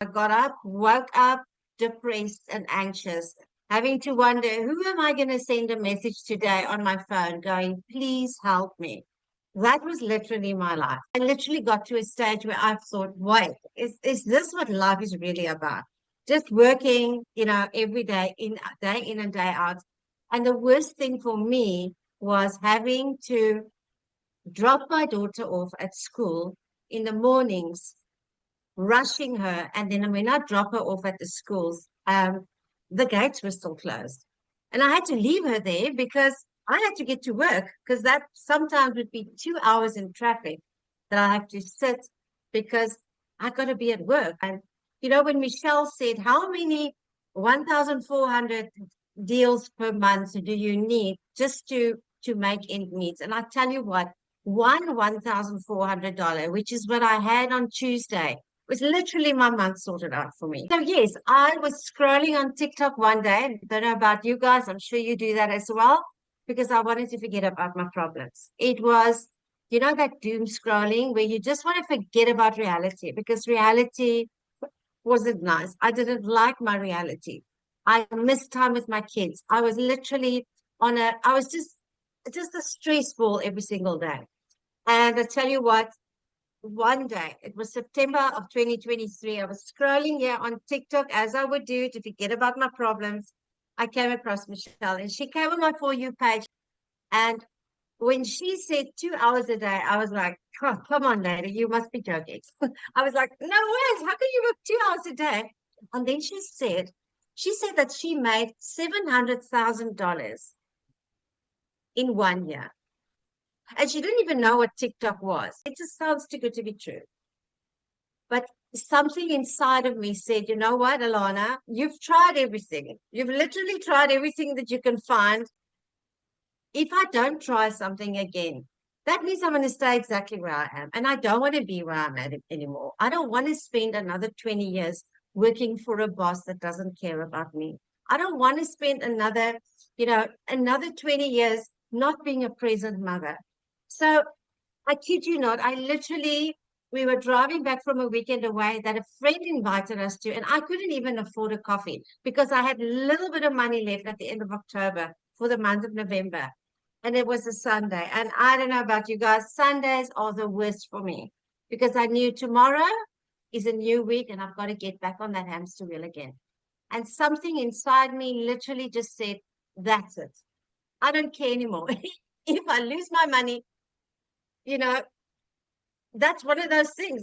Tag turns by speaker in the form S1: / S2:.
S1: I got up, woke up, depressed and anxious, having to wonder, who am I going to send a message today on my phone going, please help me? That was literally my life. I literally got to a stage where I thought, wait, is this what life is really about? Just working, every day in and day out. And the worst thing for me was having to drop my daughter off at school in the mornings, rushing her. And then when I drop her off at the schools, the gates were still closed. And I had to leave her there because I had to get to work, because that sometimes would be 2 hours in traffic that I have to sit because I got to be at work. And when Michelle said, how many 1,400 deals per month do you need just to make ends meet? And I tell you what, $1,400, which is what I had on Tuesday, was literally my month sorted out for me. So yes, I was scrolling on TikTok one day. I don't know about you guys. I'm sure you do that as well, because I wanted to forget about my problems. It was, that doom scrolling where you just want to forget about reality, because reality wasn't nice. I didn't like my reality. I missed time with my kids. I was literally I was just a stress ball every single day. And I tell you what, one day, it was September of 2023. I was scrolling here on TikTok as I would do to forget about my problems. I came across Michelle and she came on my For You page. And when she said 2 hours a day, I was like, oh, come on, lady, you must be joking. I was like, no way, how can you work 2 hours a day? And then she said that she made $700,000 in 1 year. And she didn't even know what TikTok was. It just sounds too good to be true. But something inside of me said, you know what, Alana, you've tried everything. You've literally tried everything that you can find. If I don't try something again, that means I'm going to stay exactly where I am. And I don't want to be where I'm at anymore. I don't want to spend another 20 years working for a boss that doesn't care about me. I don't want to spend another 20 years not being a present mother. So I kid you not, we were driving back from a weekend away that a friend invited us to, and I couldn't even afford a coffee because I had a little bit of money left at the end of October for the month of November. And it was a Sunday. And I don't know about you guys, Sundays are the worst for me because I knew tomorrow is a new week and I've got to get back on that hamster wheel again. And something inside me literally just said, that's it. I don't care anymore. If I lose my money, you know, that's one of those things.